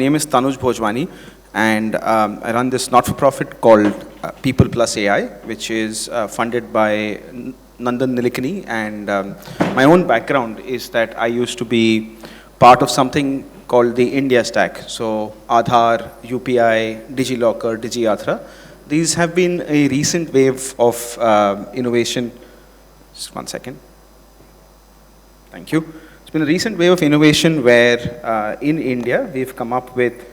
name is Tanuj Bhojwani, and I run this not-for-profit called People Plus AI, which is funded by Nandan Nilekani. And my own background is that I used to be part of something called the India Stack. So Aadhaar, UPI, DigiLocker, DigiYatra. These have been a recent wave of innovation. Just one second. Thank you. It's been a recent wave of innovation where in India, we've come up with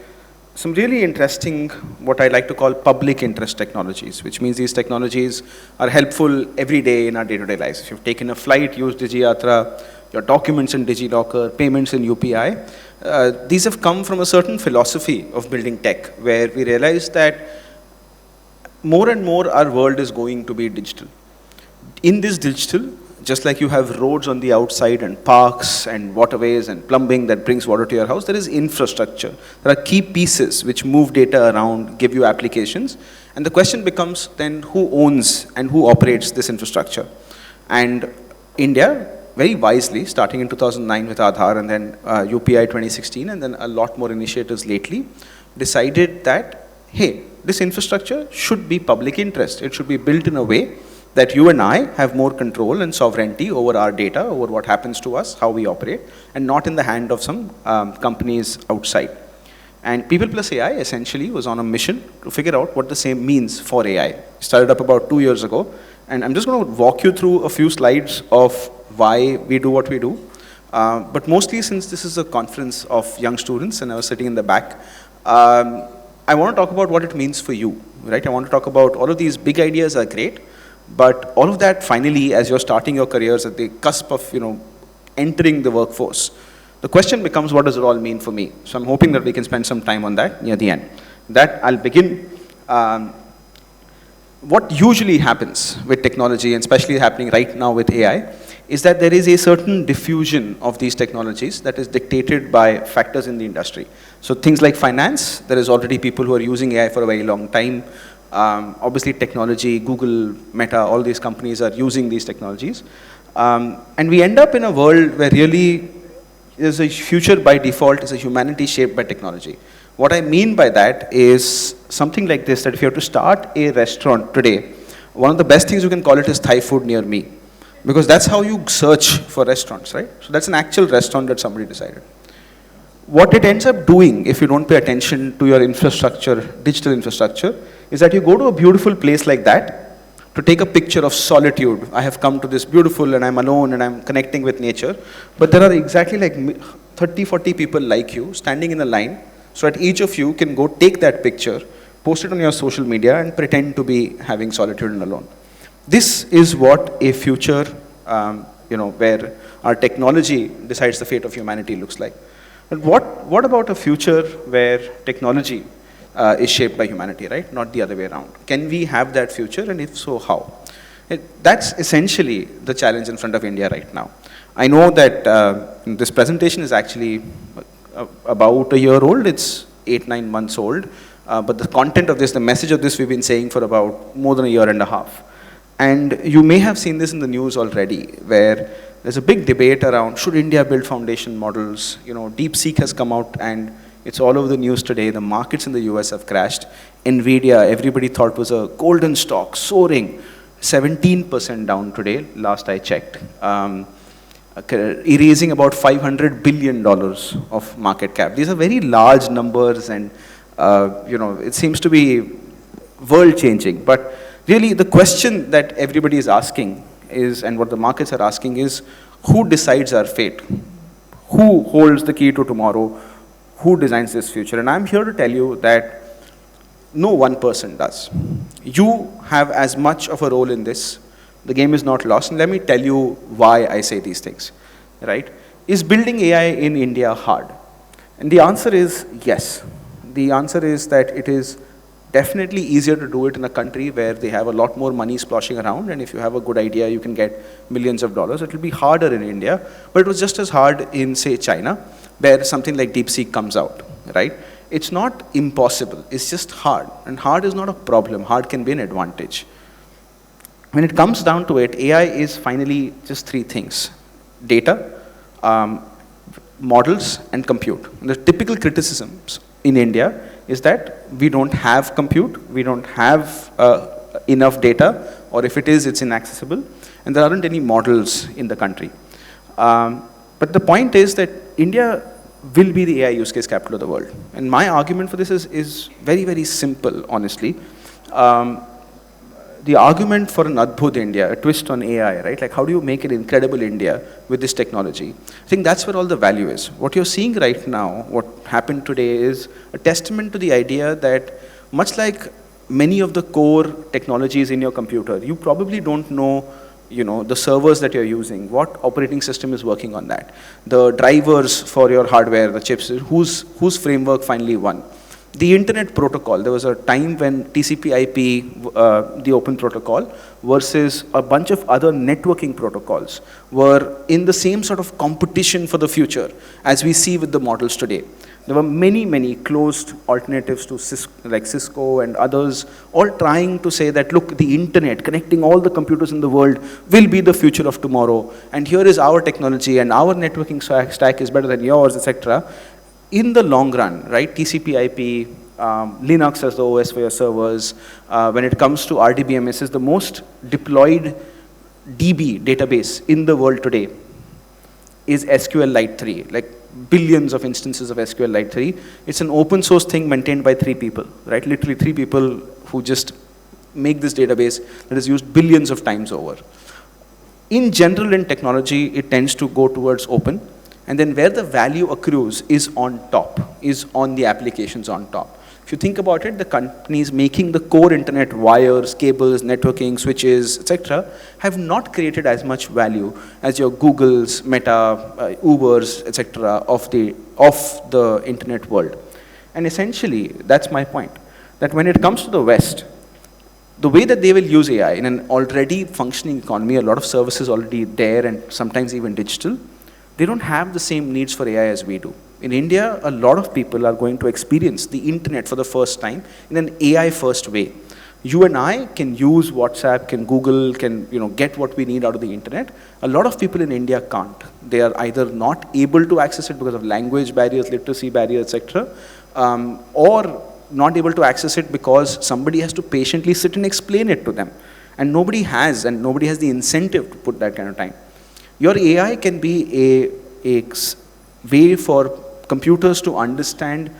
some really interesting, what I like to call public interest technologies, which means these technologies are helpful every day in our day-to-day lives. If you've taken a flight, use DigiYatra, your documents in DigiLocker, payments in UPI, these have come from a certain philosophy of building tech, where we realize that more and more our world is going to be digital. In this digital, just like you have roads on the outside and parks and waterways and plumbing that brings water to your house, there is infrastructure. There are key pieces which move data around, give you applications. And the question becomes then who owns and who operates this infrastructure? And India, very wisely, starting in 2009 with Aadhaar and then UPI 2016 and then a lot more initiatives lately, decided that, hey, this infrastructure should be public interest. It should be built in a way that you and I have more control and sovereignty over our data, over what happens to us, how we operate, and not in the hand of some companies outside. And People Plus AI essentially was on a mission to figure out what the same means for AI. It started up about 2 years ago, and I'm just going to walk you through a few slides of why we do what we do. But mostly since this is a conference of young students and I was sitting in the back, I want to talk about what it means for you, right? I want to talk about all of these big ideas are great, but all of that finally, as you're starting your careers at the cusp of, entering the workforce, the question becomes, what does it all mean for me? So I'm hoping that we can spend some time on that near the end. That I'll begin. What usually happens with technology, and especially happening right now with AI, is that there is a certain diffusion of these technologies that is dictated by factors in the industry. So things like finance, there is already people who are using AI for a very long time. Obviously technology, Google, Meta, all these companies are using these technologies. And we end up in a world where really there's a future by default is a humanity shaped by technology. What I mean by that is something like this, that if you have to start a restaurant today, one of the best things you can call it is Thai food near me. Because that's how you search for restaurants, right? So that's an actual restaurant that somebody decided. What it ends up doing, if you don't pay attention to your infrastructure, digital infrastructure, is that you go to a beautiful place like that to take a picture of solitude. I have come to this beautiful and I'm alone and I'm connecting with nature. But there are exactly like 30, 40 people like you standing in a line. So that each of you can go take that picture, post it on your social media and pretend to be having solitude and alone. This is what a future, where our technology decides the fate of humanity looks like. But what about a future where technology is shaped by humanity, right? Not the other way around. Can we have that future, and if so, how? That's essentially the challenge in front of India right now. I know that this presentation is actually about a year old. It's 8-9 months old. But the content of this, the message of this, we've been saying for about more than a year and a half. And you may have seen this in the news already, where there's a big debate around, should India build foundation models? DeepSeek has come out and it's all over the news today. The markets in the US have crashed. NVIDIA, everybody thought was a golden stock, soaring, 17% down today, last I checked. Erasing about $500 billion of market cap. These are very large numbers and, it seems to be world-changing. But really, the question that everybody is asking is, and what the markets are asking is, who decides our fate? Who holds the key to tomorrow? Who designs this future? And I'm here to tell you that no one person does. You have as much of a role in this. The game is not lost. And let me tell you why I say these things, right? Is building AI in India hard? And the answer is yes. The answer is that it is definitely easier to do it in a country where they have a lot more money splashing around, and if you have a good idea, you can get millions of dollars. It will be harder in India, but it was just as hard in, say, China, where something like DeepSeek comes out, right? It's not impossible, it's just hard. And hard is not a problem, hard can be an advantage. When it comes down to it, AI is finally just three things: data, models, and compute. And the typical criticisms in India is that we don't have compute, we don't have enough data, or if it is, it's inaccessible, and there aren't any models in the country. But the point is that India will be the AI use case capital of the world. And my argument for this is very, very simple, honestly. The argument for an Adbhut India, a twist on AI, right? Like, how do you make an incredible India with this technology? I think that's where all the value is. What you're seeing right now, what happened today, is a testament to the idea that, much like many of the core technologies in your computer, you probably don't know, the servers that you're using, what operating system is working on that, the drivers for your hardware, the chips, whose framework finally won. The internet protocol, there was a time when TCP/IP, the open protocol, versus a bunch of other networking protocols were in the same sort of competition for the future as we see with the models today. There were many, many closed alternatives to Cisco and others, all trying to say that, look, the internet, connecting all the computers in the world, will be the future of tomorrow, and here is our technology, and our networking stack is better than yours, etc. In the long run, right, TCP/IP, Linux as the OS for your servers, when it comes to RDBMS, is the most deployed DB database in the world today is SQLite 3, like billions of instances of SQLite 3. It's an open source thing maintained by 3 people, right? Literally 3 people who just make this database that is used billions of times over. In general, in technology, it tends to go towards open. And then where the value accrues is on top, is on the applications on top. If you think about it, the companies making the core internet, wires, cables, networking, switches, etc., have not created as much value as your Googles, Meta, Ubers, etc., of the internet world. And essentially, that's my point, that when it comes to the West, the way that they will use AI in an already functioning economy, a lot of services already there and sometimes even digital, they don't have the same needs for AI as we do. In India, a lot of people are going to experience the internet for the first time in an AI-first way. You and I can use WhatsApp, can Google, can get what we need out of the internet. A lot of people in India can't. They are either not able to access it because of language barriers, literacy barriers, etc., or not able to access it because somebody has to patiently sit and explain it to them. And nobody has the incentive to put that kind of time. Your AI can be a way for computers to understand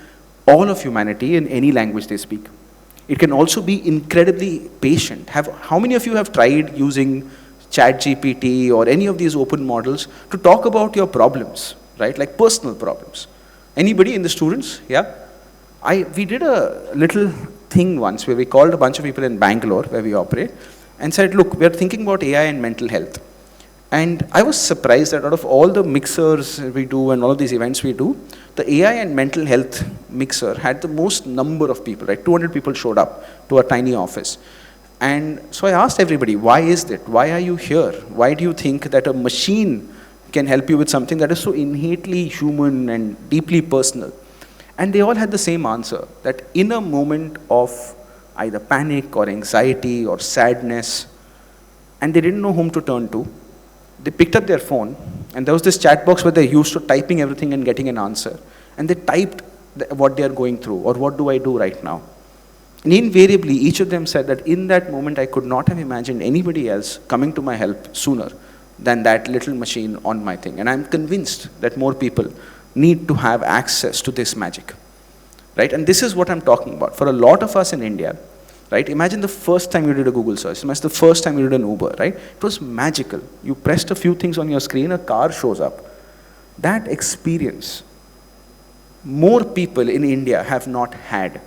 all of humanity in any language they speak. It can also be incredibly patient. How many of you have tried using ChatGPT or any of these open models to talk about your problems, right? Like personal problems. Anybody in the students? Yeah? We did a little thing once where we called a bunch of people in Bangalore, where we operate, and said, look, we're thinking about AI and mental health. And I was surprised that out of all the mixers we do and all of these events we do, the AI and mental health mixer had the most number of people, right? 200 people showed up to our tiny office. And so I asked everybody, why is that? Why are you here? Why do you think that a machine can help you with something that is so innately human and deeply personal? And they all had the same answer, that in a moment of either panic or anxiety or sadness, and they didn't know whom to turn to, they picked up their phone, and there was this chat box where they're used to typing everything and getting an answer. And they typed what they're going through, or what do I do right now? And invariably, each of them said that in that moment, I could not have imagined anybody else coming to my help sooner than that little machine on my thing. And I'm convinced that more people need to have access to this magic, right? And this is what I'm talking about. For a lot of us in India, right? Imagine the first time you did a Google search. Imagine the first time you did an Uber, right? It was magical. You pressed a few things on your screen, a car shows up. That experience, more people in India have not had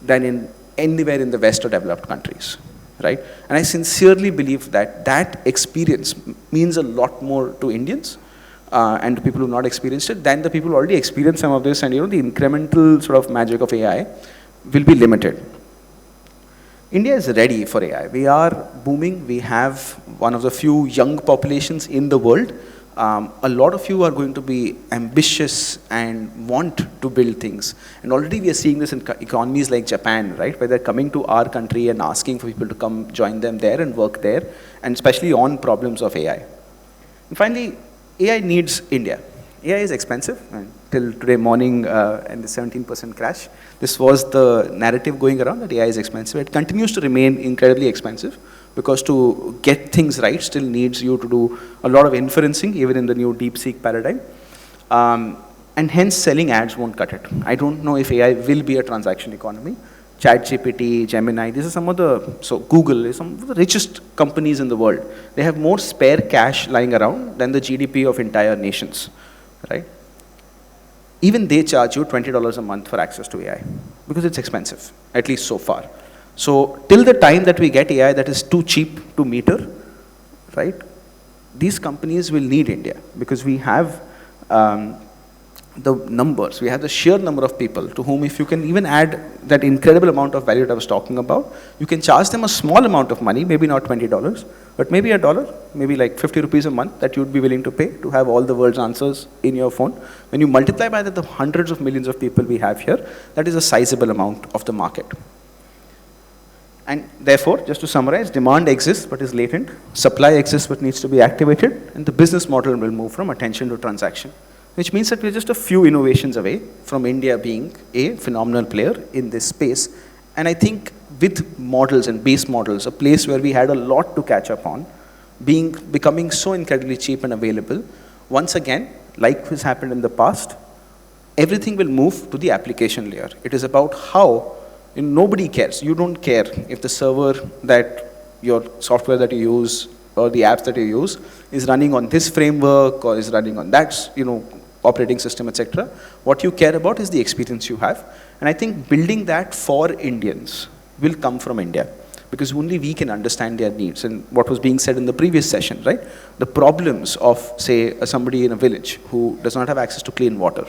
than in anywhere in the West or developed countries, right? And I sincerely believe that that experience means a lot more to Indians and to people who have not experienced it than the people who already experienced some of this, and the incremental sort of magic of AI will be limited. India is ready for AI. We are booming. We have one of the few young populations in the world. A lot of you are going to be ambitious and want to build things. And already we are seeing this in economies like Japan, right? Where they're coming to our country and asking for people to come join them there and work there, and especially on problems of AI. And finally, AI needs India, AI is expensive, and till today morning and the 17% crash, this was the narrative going around that AI is expensive. It continues to remain incredibly expensive because to get things right still needs you to do a lot of inferencing, even in the new DeepSeek paradigm. And hence selling ads won't cut it. I don't know if AI will be a transaction economy. ChatGPT, Gemini, these are some of the, so Google is some of the richest companies in the world. They have more spare cash lying around than the GDP of entire nations, right? Even they charge you $20 a month for access to AI because it's expensive, at least so far. So till the time that we get AI that is too cheap to meter, right, these companies will need India because we have the numbers, we have the sheer number of people to whom if you can even add that incredible amount of value that I was talking about, you can charge them a small amount of money, maybe not $20, but maybe $1, maybe like 50 rupees a month that you'd be willing to pay to have all the world's answers in your phone. When you multiply by the hundreds of millions of people we have here, that is a sizable amount of the market. And therefore, just to summarize, demand exists but is latent, supply exists but needs to be activated, and the business model will move from attention to transaction, which means that we're just a few innovations away from India being a phenomenal player in this space. And I think with models and base models, a place where we had a lot to catch up on, becoming so incredibly cheap and available, once again, like has happened in the past, everything will move to the application layer. It is about how, nobody cares. You don't care if the server that your software that you use or the apps that you use is running on this framework or is running on that, operating system, etc. What you care about is the experience you have. And I think building that for Indians will come from India because only we can understand their needs. And what was being said in the previous session, right? The problems of, say, somebody in a village who does not have access to clean water,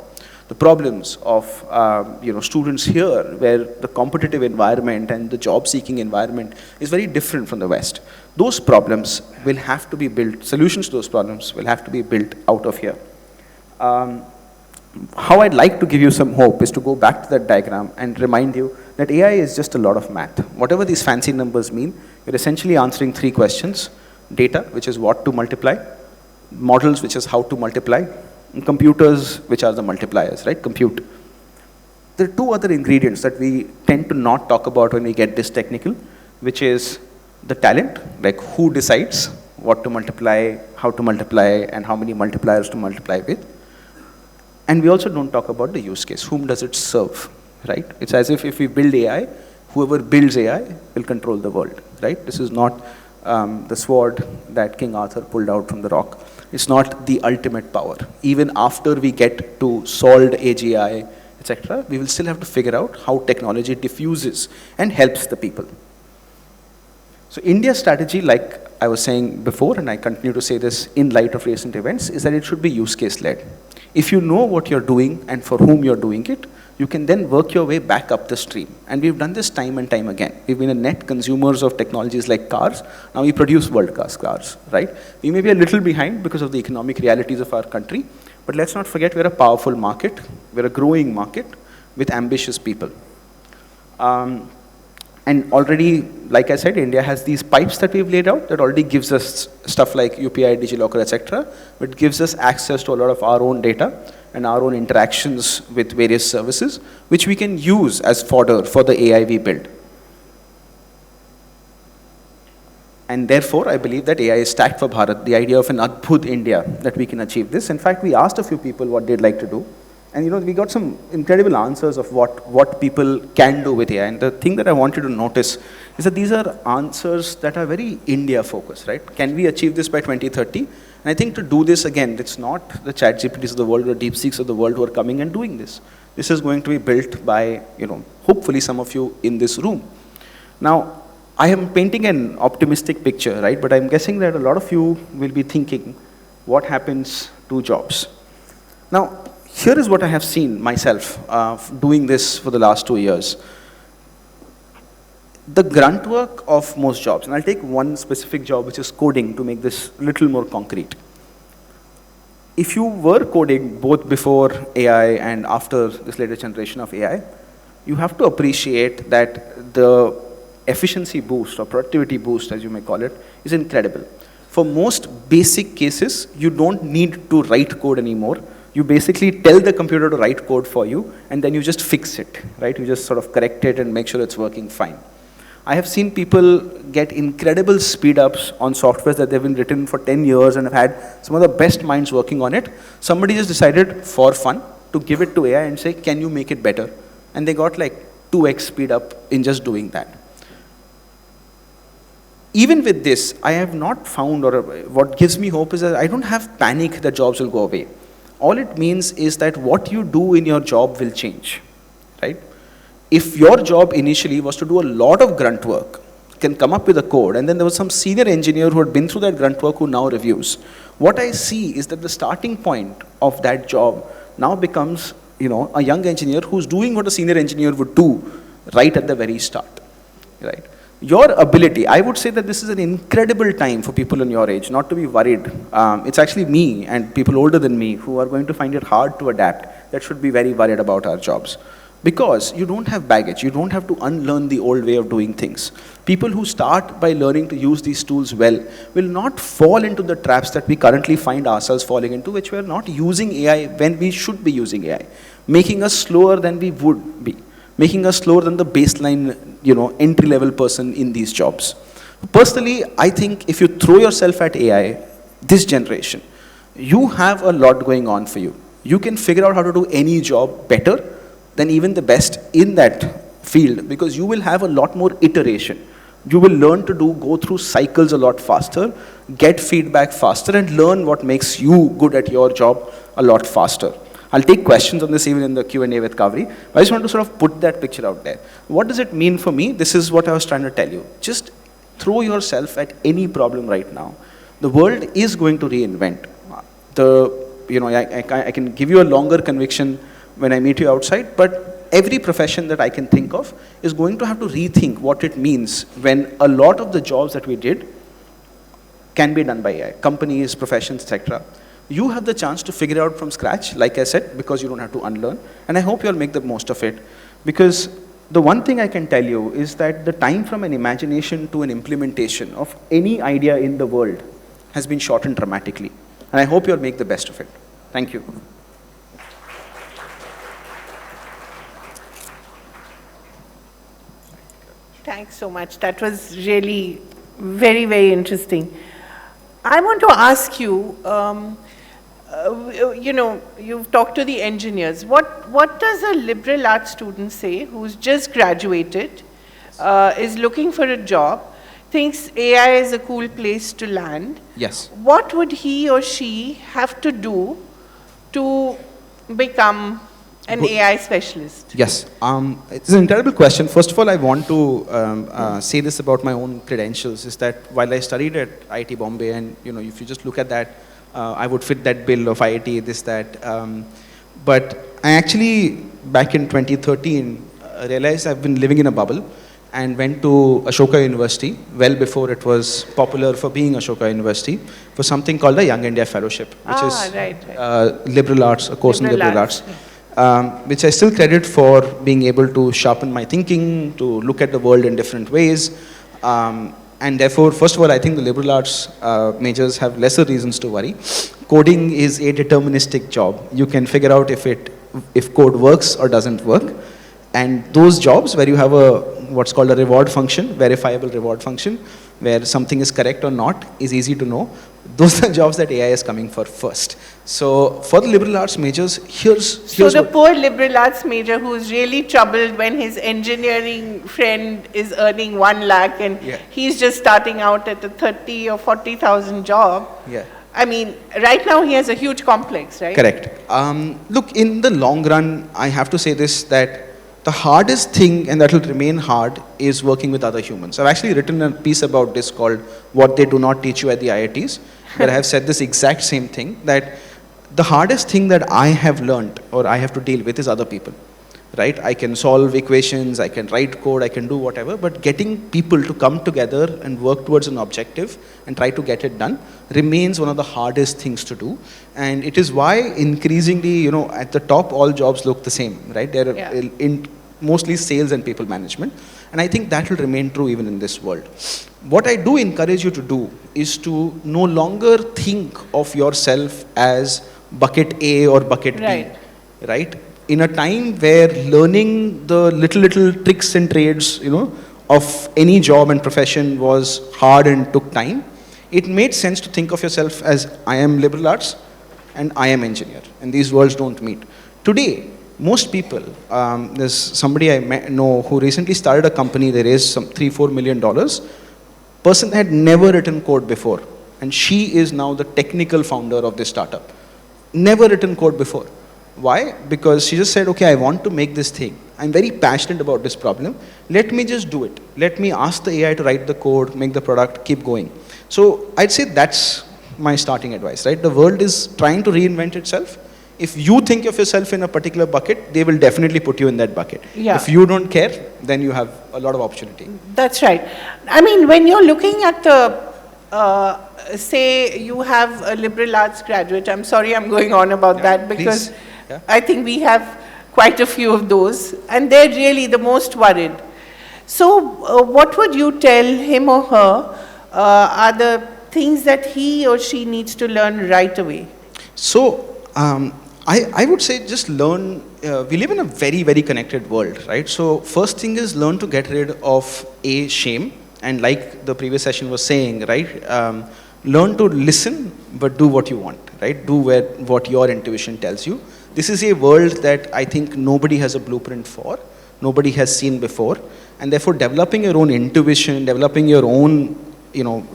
the problems of students here where the competitive environment and the job-seeking environment is very different from the West. Those problems will have to be built, solutions to those problems will have to be built out of here. How I'd like to give you some hope is to go back to that diagram and remind you that AI is just a lot of math. Whatever these fancy numbers mean, you're essentially answering 3 questions. Data, which is what to multiply, models, which is how to multiply, and computers, which are the multipliers, right? Compute. There are 2 other ingredients that we tend to not talk about when we get this technical, which is the talent, like who decides what to multiply, how to multiply, and how many multipliers to multiply with. And we also don't talk about the use case. Whom does it serve, right? It's as if we build AI, whoever builds AI will control the world, right? This is not the sword that King Arthur pulled out from the rock. It's not the ultimate power. Even after we get to solved AGI, etc., we will still have to figure out how technology diffuses and helps the people. So India's strategy, like I was saying before, and I continue to say this in light of recent events, is that it should be use case led. If you know what you're doing and for whom you're doing it, you can then work your way back up the stream. And we've done this time and time again. We've been a net consumers of technologies like cars. Now we produce world-class cars, right? We may be a little behind because of the economic realities of our country, but let's not forget we're a powerful market. We're a growing market with ambitious people. And already, like I said, India has these pipes that we've laid out that already gives us stuff like UPI, DigiLocker, etc., but gives us access to a lot of our own data and our own interactions with various services, which we can use as fodder for the AI we build. And therefore, I believe that AI is stacked for Bharat, the idea of an Adbhut India, that we can achieve this. In fact, we asked a few people what they'd like to do. And we got some incredible answers of what people can do with AI. And the thing that I want you to notice is that these are answers that are very India-focused, right? Can we achieve this by 2030? And I think to do this, again, it's not the ChatGPTs of the world or DeepSeeks of the world who are coming and doing this. This is going to be built by, hopefully some of you in this room. Now, I am painting an optimistic picture, right? But I'm guessing that a lot of you will be thinking, what happens to jobs? Now, here is what I have seen myself doing this for the last 2 years. The grunt work of most jobs, and I'll take one specific job, which is coding, to make this a little more concrete. If you were coding both before AI and after this latest generation of AI, you have to appreciate that the efficiency boost or productivity boost, as you may call it, is incredible. For most basic cases, you don't need to write code anymore. You basically tell the computer to write code for you, and then you just fix it, right? You just sort of correct it and make sure it's working fine. I have seen people get incredible speed ups on softwares that they've been written for 10 years and have had some of the best minds working on it. Somebody just decided for fun to give it to AI and say, can you make it better? And they got like 2x speed up in just doing that. Even with this, I have not found, or what gives me hope is that I don't have panic that jobs will go away. All it means is that what you do in your job will change, right? If your job initially was to do a lot of grunt work, can come up with a code, and then there was some senior engineer who had been through that grunt work who now reviews. What I see is that the starting point of that job now becomes, a young engineer who's doing what a senior engineer would do right at the very start, right? Your ability, I would say that this is an incredible time for people in your age not to be worried. It's actually me and people older than me who are going to find it hard to adapt that should be very worried about our jobs. Because you don't have baggage, you don't have to unlearn the old way of doing things. People who start by learning to use these tools well will not fall into the traps that we currently find ourselves falling into, which we are not using AI when we should be using AI, making us slower than we would be, making us slower than the baseline, entry-level person in these jobs. Personally, I think if you throw yourself at AI, this generation, you have a lot going on for you. You can figure out how to do any job better than even the best in that field, because you will have a lot more iteration. You will learn to go through cycles a lot faster, get feedback faster, and learn what makes you good at your job a lot faster. I'll take questions on this even in the Q&A with Kavri. I just want to sort of put that picture out there. What does it mean for me? This is what I was trying to tell you. Just throw yourself at any problem right now. The world is going to reinvent. I can give you a longer conviction when I meet you outside, but every profession that I can think of is going to have to rethink what it means when a lot of the jobs that we did can be done by AI, companies, professions, etc. You have the chance to figure it out from scratch, like I said, because you don't have to unlearn. And I hope you'll make the most of it. Because the one thing I can tell you is that the time from an imagination to an implementation of any idea in the world has been shortened dramatically. And I hope you'll make the best of it. Thank you. Thanks so much. That was really very, very interesting. I want to ask you, you've talked to the engineers. What does a liberal arts student say who's just graduated, is looking for a job, thinks AI is a cool place to land? Yes. What would he or she have to do to become an AI specialist? Yes, it's an incredible question. First of all, I want to say this about my own credentials, is that while I studied at IIT Bombay, and if you just look at that, I would fit that bill of IIT, this, that. But I actually, back in 2013, realized I've been living in a bubble and went to Ashoka University, well before it was popular for being Ashoka University, for something called the Young India Fellowship, which is liberal arts, a course in liberal arts. Which I still credit for being able to sharpen my thinking, to look at the world in different ways. And therefore, first of all, I think the liberal arts majors have lesser reasons to worry. Coding is a deterministic job. You can figure out if code works or doesn't work. And those jobs where you have what's called a reward function, verifiable reward function, where something is correct or not is easy to know. Those are jobs that AI is coming for first. So for the liberal arts majors, here's So the poor liberal arts major who's really troubled when his engineering friend is earning 1 lakh and he's just starting out at a 30 or 40,000 job. Yeah. I mean, right now he has a huge complex, right? Correct. Look, in the long run, I have to say this, that the hardest thing, and that will remain hard, is working with other humans. I've actually written a piece about this called What They Do Not Teach You at the IITs, where I have said this exact same thing, that the hardest thing that I have learned or I have to deal with is other people, right? I can solve equations, I can write code, I can do whatever, but getting people to come together and work towards an objective and try to get it done remains one of the hardest things to do. And it is why increasingly, at the top, all jobs look the same, right? They're in mostly sales and people management. And I think that will remain true even in this world. What I do encourage you to do is to no longer think of yourself as bucket A or bucket Right. B, right? In a time where learning the little tricks and trades, of any job and profession was hard and took time, it made sense to think of yourself as I am liberal arts and I am engineer, and these worlds don't meet. Today, most people, there's somebody know who recently started a company. They raised some $3-4 million. Person had never written code before, and she is now the technical founder of this startup. Never written code before. Why? Because she just said, okay, I want to make this thing. I'm very passionate about this problem. Let me just do it. Let me ask the AI to write the code, make the product, keep going. So I'd say that's my starting advice, right? The world is trying to reinvent itself. If you think of yourself in a particular bucket, they will definitely put you in that bucket. Yeah. If you don't care, then you have a lot of opportunity. That's right. I mean, when you're looking at the, say you have a liberal arts graduate, I'm sorry I'm going on about that because please. Yeah. I think we have quite a few of those and they're really the most worried. So what would you tell him or her are the things that he or she needs to learn right away? So, I would say just learn, we live in a very connected world, right? So first thing is learn to get rid of shame, and like the previous session was saying, right? Learn to listen, but do what you want, right? Do what your intuition tells you. This is a world that I think nobody has a blueprint for, nobody has seen before, and therefore developing your own intuition, developing your own,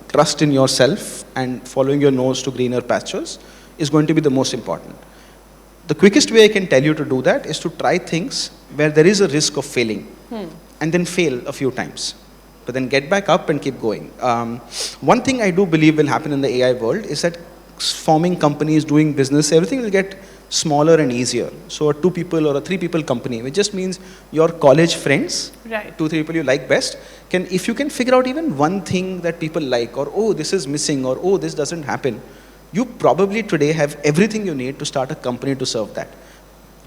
trust in yourself and following your nose to greener pastures is going to be the most important. The quickest way I can tell you to do that is to try things where there is a risk of failing and then fail a few times, but then get back up and keep going. One thing I do believe will happen in the AI world is that forming companies, doing business, everything will get smaller and easier. So a 2 people or a 3 people company, which just means your college friends, Right. 2-3 people you like best, if you can figure out even one thing that people like, or oh, this is missing, or oh, this doesn't happen, you probably today have everything you need to start a company to serve that,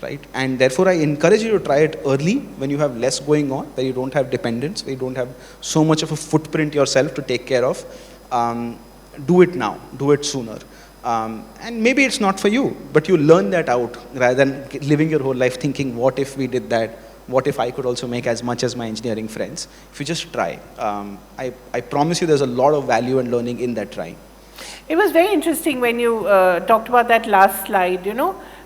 right? And therefore I encourage you to try it early when you have less going on, where you don't have dependence, where you don't have so much of a footprint yourself to take care of. Do it now, do it sooner. And maybe it's not for you, but you learn that out rather than living your whole life thinking, what if we did that? What if I could also make as much as my engineering friends? If you just try, I promise you there's a lot of value and learning in that trying. It was very interesting when you talked about that last slide,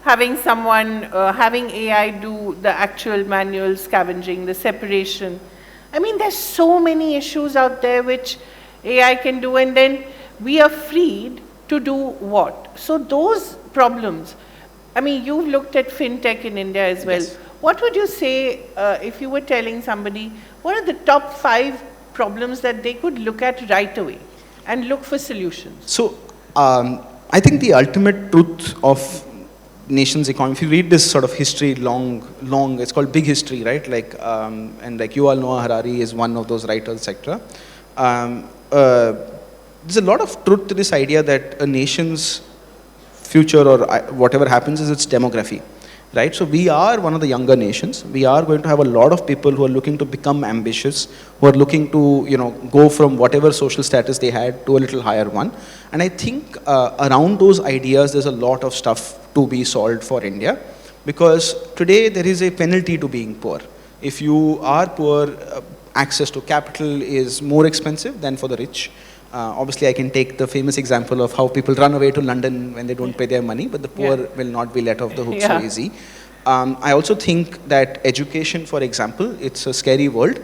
having someone, having AI do the actual manual scavenging, the separation. I mean, there's so many issues out there which AI can do, and then we are freed to do what? So those problems, I mean, you've looked at fintech in India as well. Yes. What would you say if you were telling somebody, what are the top 5 problems that they could look at right away and look for solutions? So I think the ultimate truth of nation's economy, if you read this sort of history, long, it's called big history, right? And like you all know, Harari is one of those writers, etc. There's a lot of truth to this idea that a nation's future or whatever happens is its demography, right? So we are one of the younger nations. We are going to have a lot of people who are looking to become ambitious, who are looking to, go from whatever social status they had to a little higher one. And I think around those ideas, there's a lot of stuff to be solved for India, because today there is a penalty to being poor. If you are poor, access to capital is more expensive than for the rich. Obviously, I can take the famous example of how people run away to London when they don't pay their money, but the poor will not be let off the hook so easy. I also think that education, for example, it's a scary world.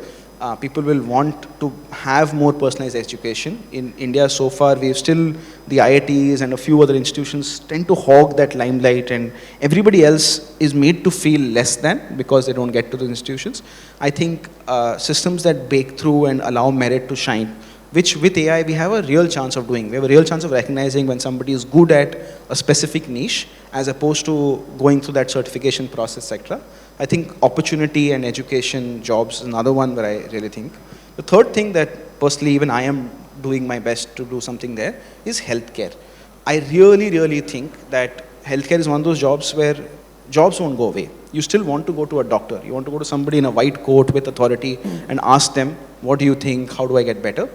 People will want to have more personalized education. In India, so far, we've still, the IITs and a few other institutions tend to hog that limelight, and everybody else is made to feel less than because they don't get to the institutions. I think systems that break through and allow merit to shine, which with AI we have a real chance of doing. We have a real chance of recognizing when somebody is good at a specific niche as opposed to going through that certification process, etc. I think opportunity and education, jobs is another one where I really think. The third thing that personally even I am doing my best to do something there is healthcare. I really think that healthcare is one of those jobs where jobs won't go away. You still want to go to a doctor. You want to go to somebody in a white coat with authority and ask them, what do you think? How do I get better?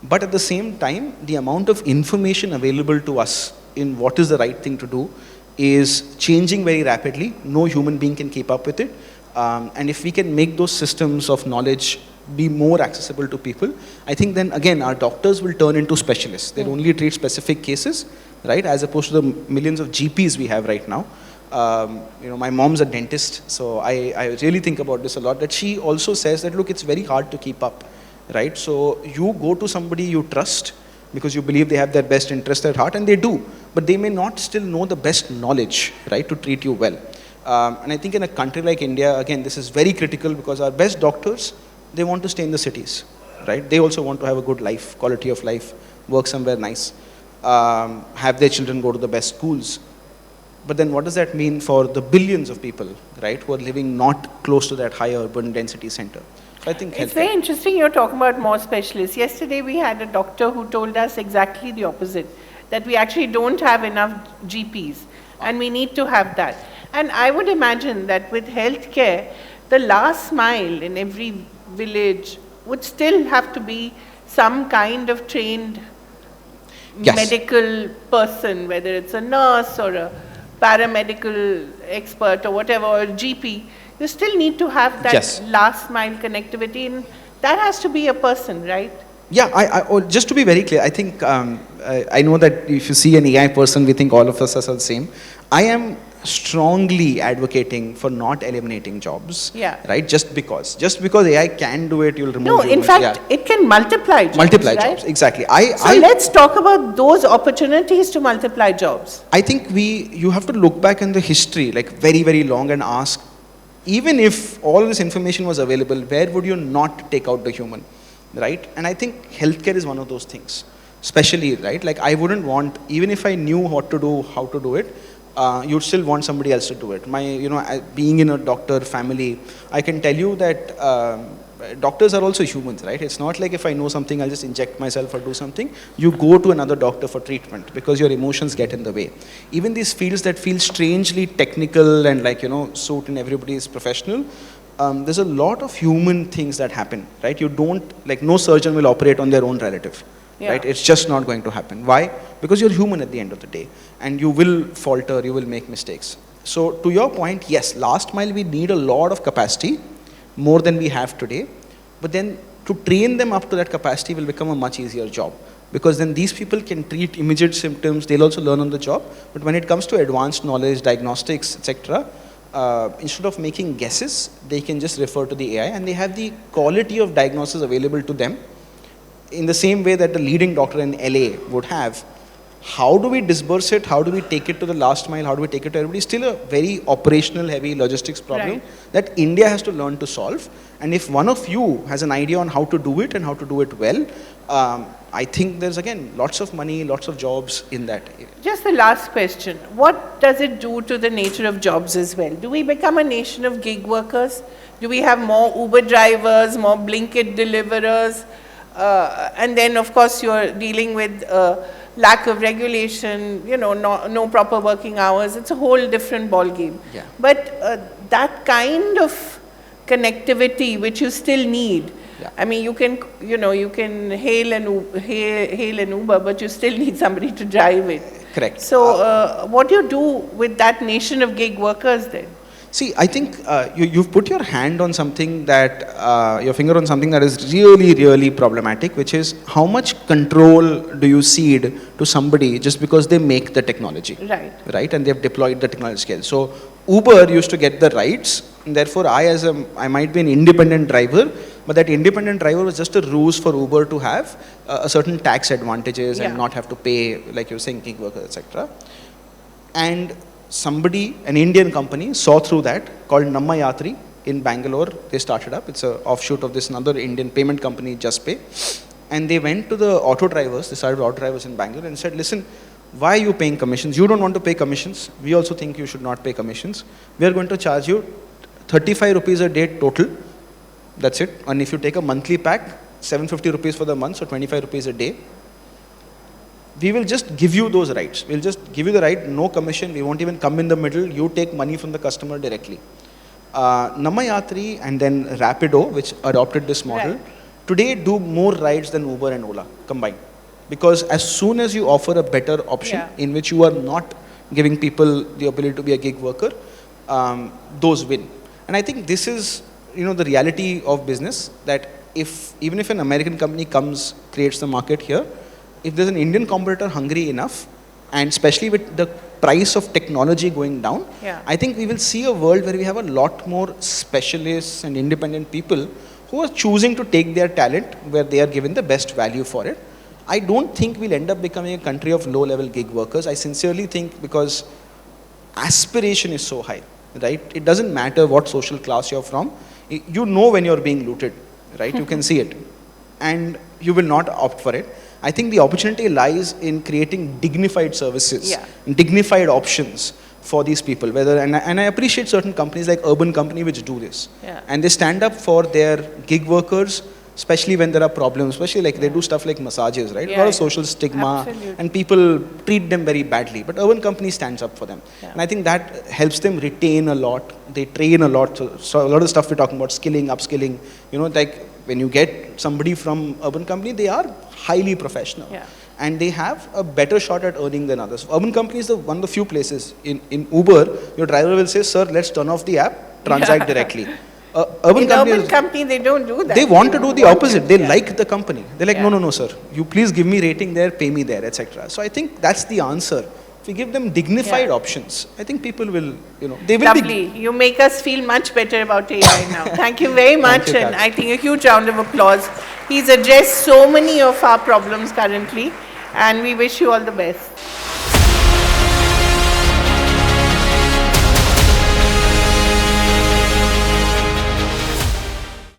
But at the same time, the amount of information available to us in what is the right thing to do is changing very rapidly. No human being can keep up with it. And if we can make those systems of knowledge be more accessible to people, I think then again our doctors will turn into specialists. They'll only treat specific cases, right? As opposed to the millions of GPs we have right now. My mom's a dentist, so I really think about this a lot, that she also says that, look, it's very hard to keep up, right? So you go to somebody you trust because you believe they have their best interest at heart, and they do, but they may not still know the best knowledge, right, to treat you well. And I think in a country like India, again, this is very critical because our best doctors, they want to stay in the cities, right? They also want to have a good life, quality of life, work somewhere nice, have their children go to the best schools. But then what does that mean for the billions of people, right, who are living not close to that high urban density center? So I think it's very interesting you're talking about more specialists. Yesterday we had a doctor who told us exactly the opposite, that we actually don't have enough GPs and we need to have that. And I would imagine that with healthcare, the last mile in every village would still have to be some kind of trained medical person, whether it's a nurse or a paramedical expert or whatever, or GP. You still need to have that last mile connectivity, and that has to be a person, right? Yeah, just to be very clear, I think, I know that if you see an AI person, we think all of us are the same. I am strongly advocating for not eliminating jobs, right? Just because AI can do it, you'll remove No, in fact, it can multiply jobs. Multiply jobs, exactly. So let's talk about those opportunities to multiply jobs. I think you have to look back in the history, like very, very long, and ask, even if all this information was available, where would you not take out the human, right? And I think healthcare is one of those things, especially, right? Like I wouldn't want, even if I knew what to do, how to do it, you'd still want somebody else to do it. Being in a doctor family, I can tell you that doctors are also humans, right? It's not like if I know something, I'll just inject myself or do something. You go to another doctor for treatment because your emotions get in the way. Even these fields that feel strangely technical and suit and everybody is professional, there's a lot of human things that happen, right? You don't, no surgeon will operate on their own relative. Right? It's just not going to happen. Why? Because you're human at the end of the day, and you will falter, you will make mistakes. So to your point, yes, last mile we need a lot of capacity, more than we have today, but then to train them up to that capacity will become a much easier job, because then these people can treat immediate symptoms, they'll also learn on the job, but when it comes to advanced knowledge, diagnostics, etc., instead of making guesses, they can just refer to the AI, and they have the quality of diagnosis available to them in the same way that the leading doctor in LA would have. How do we disperse it? How do we take it to the last mile? How do we take it to everybody? Still a very operational heavy logistics problem that India has to learn to solve. And if one of you has an idea on how to do it and how to do it well, I think there's again lots of money, lots of jobs in that area. Just the last question. What does it do to the nature of jobs as well? Do we become a nation of gig workers? Do we have more Uber drivers, more Blinkit deliverers? And then of course you're dealing with lack of regulation, no proper working hours. It's a whole different ball game. But that kind of connectivity which you still need. I mean, you can hail an Uber, but you still need somebody to drive it. Correct. So what do you do with that nation of gig workers then? See, I think you've put your hand on something that, your finger on something that is really, really problematic, which is how much control do you cede to somebody just because they make the technology, right? And they've deployed the technology scale. So Uber used to get the rights, and therefore I might be an independent driver, but that independent driver was just a ruse for Uber to have a certain tax advantages and not have to pay, like you're saying, gig workers, etc. And somebody, an Indian company, saw through that, called Namma Yatri in Bangalore. They started up. It's an offshoot of this another Indian payment company, JustPay. And they went to the auto drivers, they started auto drivers in Bangalore and said, listen, why are you paying commissions? You don't want to pay commissions. We also think you should not pay commissions. We are going to charge you 35 rupees a day total. That's it. And if you take a monthly pack, 750 rupees for the month, so 25 rupees a day. We will just give you those rights. We'll just give you the right, no commission. We won't even come in the middle. You take money from the customer directly. Namma Yatri and then Rapido, which adopted this model, today do more rides than Uber and Ola combined. Because as soon as you offer a better option in which you are not giving people the ability to be a gig worker, those win. And I think this is, the reality of business, that even if an American company comes, creates the market here, if there's an Indian competitor hungry enough, and especially with the price of technology going down, I think we will see a world where we have a lot more specialists and independent people who are choosing to take their talent where they are given the best value for it. I don't think we'll end up becoming a country of low-level gig workers. I sincerely think, because aspiration is so high, right? It doesn't matter what social class you're from. You know when you're being looted, right? You can see it. And you will not opt for it. I think the opportunity lies in creating dignified services, dignified options for these people. And I appreciate certain companies like Urban Company which do this. And they stand up for their gig workers, especially when there are problems, especially like they do stuff like massages, right? A lot of social stigma, and people treat them very badly. But Urban Company stands up for them. And I think that helps them retain a lot. They train a lot. So a lot of stuff we're talking about, skilling, upskilling, like when you get somebody from Urban Company, they are highly professional. And they have a better shot at earning than others. Urban Company is one of the few places. In Uber, your driver will say, sir, let's turn off the app, transact directly. Urban Company, they don't do that. They want to do the opposite. They like the company. They're like, no, sir. You please give me rating there, pay me there, etc. So I think that's the answer. If we give them dignified options, I think people will, they will Lovely. You make us feel much better about AI now. Thank you very much. And I think a huge round of applause. He's addressed so many of our problems currently, and we wish you all the best.